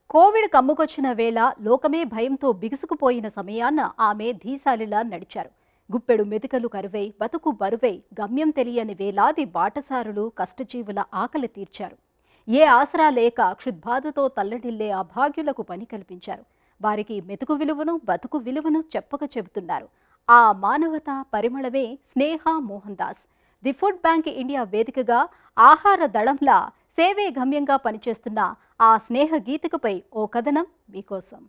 Covid కమ్ముకొచ్చిన వేళ లోకమే భయంతో బిగుసుకుపోయిన సమయాన ఆమె ధీశాలిలా నడిచారు. గుప్పెడు మెతుకలు కరువై బతుకు బరువై గమ్యం తెలియని వేలాది బాటసారులు కష్టజీవుల ఆకలి తీర్చారు. ఏ ఆసరా లేక క్షుద్బాధతో తల్లడిల్లే అభాగ్యులకు పని కల్పించారు. వారికి మెతుకు విలువను బతుకు విలువను చెప్పక చెబుతున్నారు. ఆ మానవతా పరిమళమే Sneha Mohan Das. The food bank India వేదికగా ఆహార దళంలా సేవే గమ్యంగా పనిచేస్తున్న ఆ స్నేహ గీతికపై ఓ కథనం మీకోసం.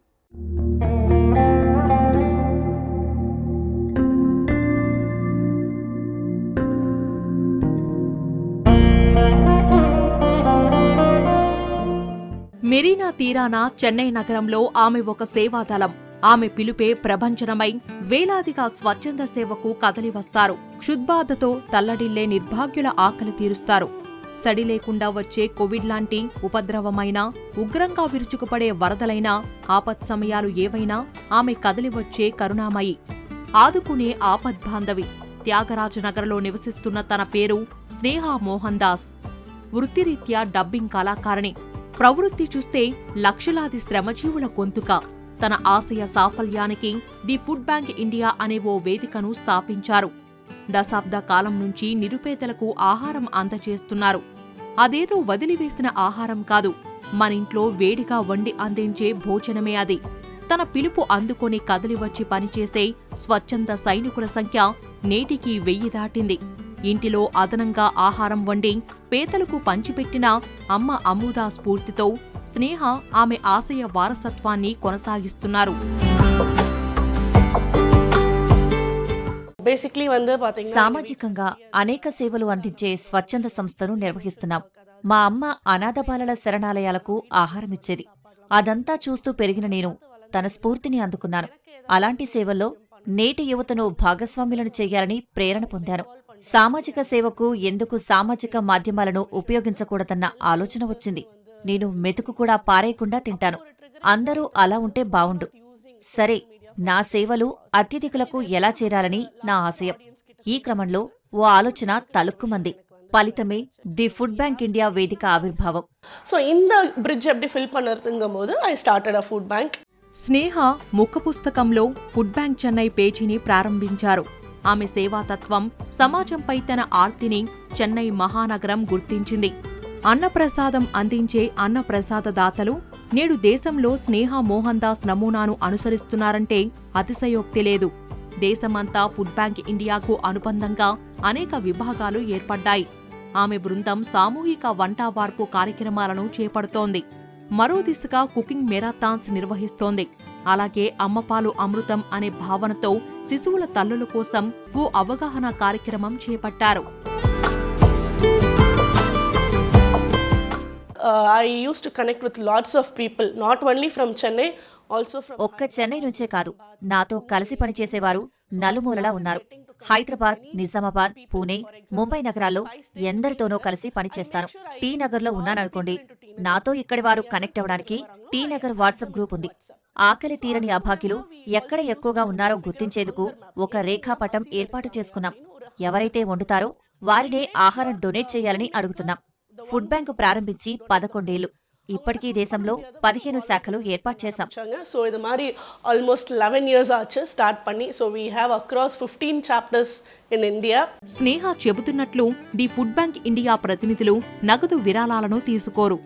మెరీనా తీరాన చెన్నై నగరంలో ఆమె ఒక సేవాదళం. ఆమె పిలుపే ప్రభంజనమై వేలాదిగా స్వచ్ఛంద సేవకు కదలివస్తారు. క్షుద్బాధతో తల్లడిల్లే నిర్భాగ్యుల ఆకలి తీరుస్తారు. సడి లేకుండా వచ్చే కోవిడ్ లాంటి ఉపద్రవమైనా, ఉగ్రంగా విరుచుకుపడే వరదలైనా, ఆపత్ సమయాలు ఏవైనా ఆమె కదలివచ్చే కరుణామయి, ఆదుకునే ఆపద్బాంధవి. త్యాగరాజనగర్లో నివసిస్తున్న తన పేరు స్నేహ మోహన్ దాస్. వృత్తిరీత్యా డబ్బింగ్ కళాకారిణి. ప్రవృత్తి చూస్తే లక్షలాది శ్రమజీవుల గొంతుక. తన ఆశయ సాఫల్యానికి ది ఫుడ్ బ్యాంక్ ఇండియా అనే ఓ వేదికను స్థాపించారు. దశాబ్ద కాలం నుంచి నిరుపేదలకు ఆహారం అందజేస్తున్నారు. అదేదో వదిలివేసిన ఆహారం కాదు, మనింట్లో వేడిగా వండి అందించే భోజనమే అది. తన పిలుపు అందుకొని కదిలివచ్చి పనిచేసే స్వచ్ఛంద సైనికుల సంఖ్య నేటికి 1000 దాటింది. ఇంటిలో అదనంగా ఆహారం వండి పేదలకు పంచిపెట్టిన అమ్మ అమూదా స్ఫూర్తితో స్నేహ ఆమె ఆశయ వారసత్వాన్ని కొనసాగిస్తున్నారు. సామాజికంగా అనేక సేవలు అందించే స్వచ్ఛంద సంస్థను నిర్వహిస్తున్నాం. మా అమ్మ అనాథ బాలల శరణాలయాలకు ఆహారమిచ్చేది. అదంతా చూస్తూ పెరిగిన నేను తన స్ఫూర్తిని అందుకున్నాను. అలాంటి సేవల్లో నేటి యువతను భాగస్వాములను చెయ్యాలని ప్రేరణ పొందాను. సామాజిక సేవకు ఎందుకు సామాజిక మాధ్యమాలను ఉపయోగించకూడదన్న ఆలోచన వచ్చింది. నేను మెతుకు కూడా పారేయకుండా తింటాను. అందరూ అలా ఉంటే బావుండు. సరే, నా సేవలు అత్యధికులకు ఎలా చేరాలని నా ఆశయం. ఈ క్రమంలో ఓ ఆలోచన తలుక్కుమంది. ఫలితమే ది ఫుడ్ బ్యాంక్ ఇండియా వేదిక ఆవిర్భావం. స్నేహ ముఖ పుస్తకంలో ఫుడ్ బ్యాంక్ చెన్నై పేజీని ప్రారంభించారు. ఆమె సేవాతత్వం, సమాజంపై తన ఆర్తిని చెన్నై మహానగరం గుర్తించింది. అన్నప్రసాదం అందించే అన్నప్రసాదదాతలు నేడు దేశంలో స్నేహ మోహన్ దాస్ నమూనాను అనుసరిస్తున్నారంటే అతిశయోక్తి లేదు. దేశమంతా ఫుడ్ బ్యాంక్ ఇండియాకు అనుబంధంగా అనేక విభాగాలు ఏర్పడ్డాయి. ఆమె బృందం సామూహిక వంటావార్పు కార్యక్రమాలను చేపడుతోంది. మరో దిశగా కుకింగ్ మెరాథాన్స్ నిర్వహిస్తోంది. అలాగే అమ్మపాలు అమృతం అనే భావనతో శిశువుల తల్లుల కోసం ఓ అవగాహన కార్యక్రమం చేపట్టారు. ఒక్క చెన్నై నుంచే కాదు, నాతో కలిసి పనిచేసేవారు నలుమూలలా ఉన్నారు. హైదరాబాద్, నిజామాబాద్, పూణే, ముంబై నగరాల్లో ఎందరితోనో కలిసి పనిచేస్తాను. టీ నగర్లో ఉన్నాననుకోండి, నాతో ఇక్కడి వారు కనెక్ట్ అవ్వడానికి టీ నగర్ వాట్సాప్ గ్రూప్ ఉంది. ఆకలి తీరని అభాగ్యులు ఎక్కడ ఎక్కువగా ఉన్నారో గుర్తించేందుకు ఒక రేఖాపటం ఏర్పాటు చేసుకున్నాం. ఎవరైతే వండుతారో వారినే ఆహారం డొనేట్ చేయాలని అడుగుతున్నాం. ఫుడ్ బ్యాంకు ప్రారంభించి 11 ఏళ్లు. ఇప్పటికీ దేశంలో 15 శాఖలు ఏర్పాటు చేశాం. సో ఇది మరి ఆల్మోస్ట్ 11 years ఆచు స్టార్ట్ పని. So we have across 15 chapters in India. Sneha చెబుతున్నట్లు ది ఫుడ్ బ్యాంక్ ఇండియా ప్రతినిధులు నగదు విరాళాలను తీసుకోరు.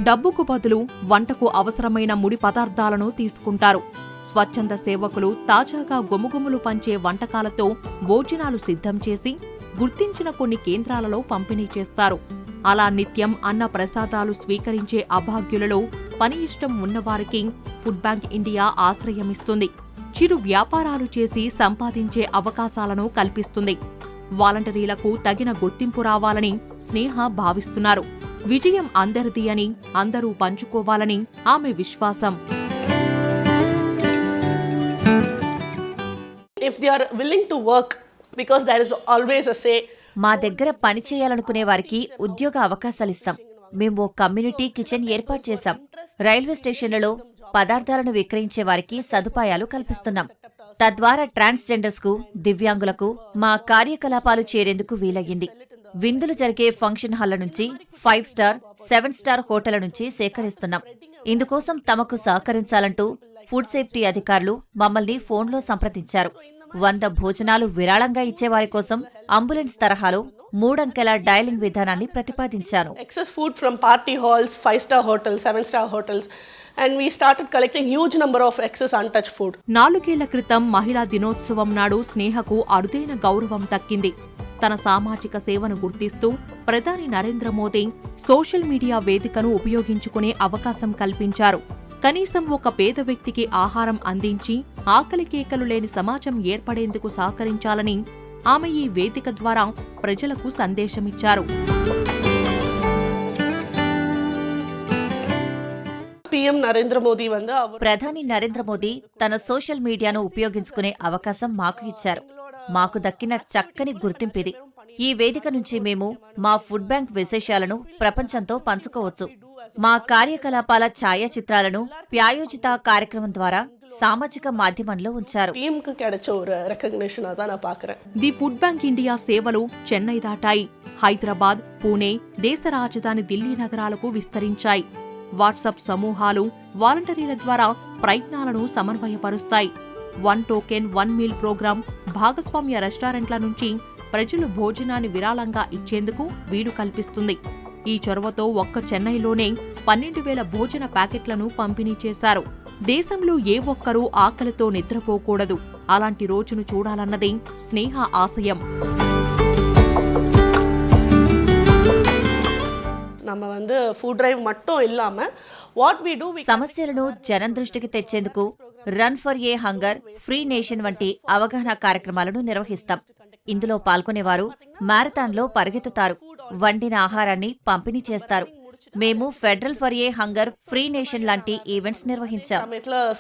డబ్బుకు బదులు వంటకు అవసరమైన ముడి పదార్థాలను తీసుకుంటారు. స్వచ్ఛంద సేవకులు తాజాగా గుమగుములు పంచే వంటకాలతో భోజనాలు సిద్ధం చేసి గుర్తించిన కొన్ని కేంద్రాలలో పంపిణీ చేస్తారు. అలా నిత్యం అన్న ప్రసాదాలు స్వీకరించే అభాగ్యులలో పని ఇష్టం ఉన్నవారికి ఫుడ్ బ్యాంక్ ఇండియా ఆశ్రయమిస్తుంది. చిరు వ్యాపారాలు చేసి సంపాదించే అవకాశాలను కల్పిస్తుంది. వాలంటీర్లకు తగిన గుర్తింపు రావాలని స్నేహ భావిస్తున్నారు. విజయం అందరిది అని, అందరూ పంచుకోవాలని ఆమె విశ్వాసం. If they are willing to work, because there is always a say. మా దగ్గర పనిచేయాలనుకునే వారికి ఉద్యోగ అవకాశాలిస్తాం. మేము ఓ కమ్యూనిటీ కిచెన్ ఏర్పాటు చేశాం. రైల్వే స్టేషన్లలో పదార్థాలను విక్రయించే వారికి సదుపాయాలు కల్పిస్తున్నాం. తద్వారా ట్రాన్స్జెండర్స్కు, దివ్యాంగులకు మా కార్యకలాపాలు చేరేందుకు వీలయ్యింది. విందులు జరిగే ఫంక్షన్ హాల్ల నుంచి 5 స్టార్, 7 స్టార్ హోటళ్ల నుంచి సేకరిస్తున్నాం. ఇందుకోసం తమకు సహకరించాలంటూ ఫుడ్ సేఫ్టీ అధికారులు మమ్మల్ని ఫోన్లో సంప్రదించారు. 100 భోజనాలు విరాళంగా ఇచ్చేవారి కోసం అంబులెన్స్ తరహాలో 3 అంకెల డయలింగ్ విధానాన్ని ప్రతిపాదించాను. Excess food from party halls, 5-star hotels, 7-star hotels, and we started collecting huge number of excess untouched food. 4 ఏళ్ల క్రితం మహిళా దినోత్సవం నాడు స్నేహకు అరుదైన గౌరవం దక్కింది. తన సామాజిక సేవను గుర్తిస్తూ ప్రధాని నరేంద్ర మోదీ సోషల్ మీడియా వేదికను ఉపయోగించుకునే అవకాశం కల్పించారు. కనీసం ఒక పేద వ్యక్తికి ఆహారం అందించి ఆకలి కేకలు లేని సమాజం ఏర్పడేందుకు సహకరించాలని ఆమె ఈ వేదిక ద్వారా ప్రజలకు సందేశమిచ్చారు. PM నరేంద్ర మోదీ ప్రధాని నరేంద్ర మోదీ తన సోషల్ మీడియాను ఉపయోగించుకునే అవకాశం మాకు ఇచ్చారు. మాకు దక్కిన చక్కని గుర్తింపిది. ఈ వేదిక నుంచి మేము మా ఫుడ్ బ్యాంక్ విశేషాలను ప్రపంచంతో పంచుకోవచ్చు. మా కార్యకలాపాల ఛాయాచిత్రాలను ప్రాయోజిత కార్యక్రమం ద్వారా సామాజిక మాధ్యమంలో ఉంచారు. టీంకు கிடைச்ச ஒரு recognition అదా నా పాకరే. ది ఫుడ్ బ్యాంక్ ఇండియా సేవలు చెన్నై దాటాయి. హైదరాబాద్, పూణే, దేశ రాజధాని ఢిల్లీ నగరాలకు విస్తరించాయి. వాట్సాప్ సమూహాలు వాలంటీర్ల ద్వారా ప్రయత్నాలను సమన్వయపరుస్తాయి. 1 టోకెన్ 1 మీల్ ప్రోగ్రాం భాగస్వామ్య రెస్టారెంట్ల నుంచి ప్రజలు భోజనాన్ని విరాళంగా ఇచ్చేందుకు వీలు కల్పిస్తుంది. ఈ చొరవతో ఒక్క చెన్నైలోనే 12,000 భోజన ప్యాకెట్లను పంపిణీ చేశారు. దేశంలో ఏ ఒక్కరూ ఆకలితో నిద్రపోకూడదు. అలాంటి రోజును చూడాలన్నదే స్నేహ ఆశయం. ఫుడ్ డ్రైవ్ మట్టం ఇల్లామ వాట్ వి డు సమస్యలను జనం దృష్టికి తెచ్చేందుకు run for a hunger, free nation వంటి అవగాహన కార్యక్రమాలను నిర్వహిస్తాం. ఇందులో పాల్గొనేవారు మ్యారథాన్లో పరిగెత్తుతారు, వండిన ఆహారాన్ని పంపిణీ చేస్తారు. మేము pedal for a hunger, free nation లాంటి ఈవెంట్స్ నిర్వహించాం.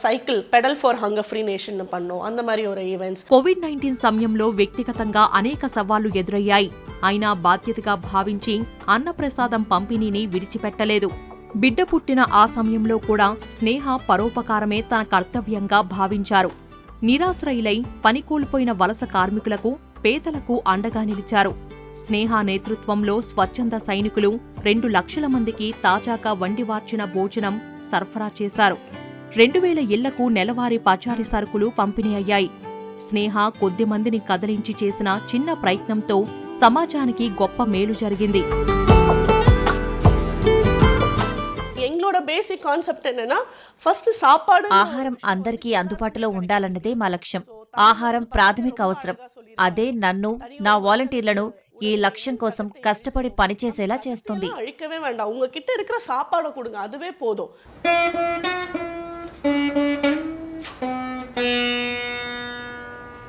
Cycle pedal for hunger free nation పన్నో అంద మరి ఒక ఈవెంట్స్. కోవిడ్-19 సమయంలో వ్యక్తిగతంగా అనేక సవాళ్లు ఎదురయ్యాయి. అయినా బాధ్యతగా భావించి అన్నప్రసాదం పంపిణీని విడిచిపెట్టలేదు. బిడ్డ పుట్టిన ఆ సమయంలో కూడా స్నేహ పరోపకారమే తన కర్తవ్యంగా భావించారు. నిరాశ్రయులై పని కోల్పోయిన వలస కార్మికులకు, పేదలకు అండగా నిలిచారు. స్నేహ నేతృత్వంలో స్వచ్ఛంద సైనికులు 2 లక్షల మందికి తాజాగా వండివార్చిన భోజనం సరఫరా చేశారు. 2,000 ఇళ్లకు నెలవారీ పచారీ సరుకులు పంపిణీ అయ్యాయి. స్నేహ కొద్ది మందిని కదిలించి చేసిన చిన్న ప్రయత్నంతో సమాజానికి గొప్ప మేలు జరిగింది. ఎంగళోడ బేసిక్ కాన్సెప్ట్ ఏంటన్నా ఫస్ట్ సాపాడు. ఆహారం అందరికీ అందుబాటులో ఉండాలన్నదే మా లక్ష్యం. ఆహారం ప్రాథమిక అవసరం. అదే నన్ను, నా వాలంటీర్లను ఈ లక్ష్యం కోసం కష్టపడి పనిచేసేలా చేస్తుంది. అழிக்கவே வேண்டாம். உங்ககிட்ட இருக்கிற சாப்பாடு கொடுங்க, அதுவே போதும்.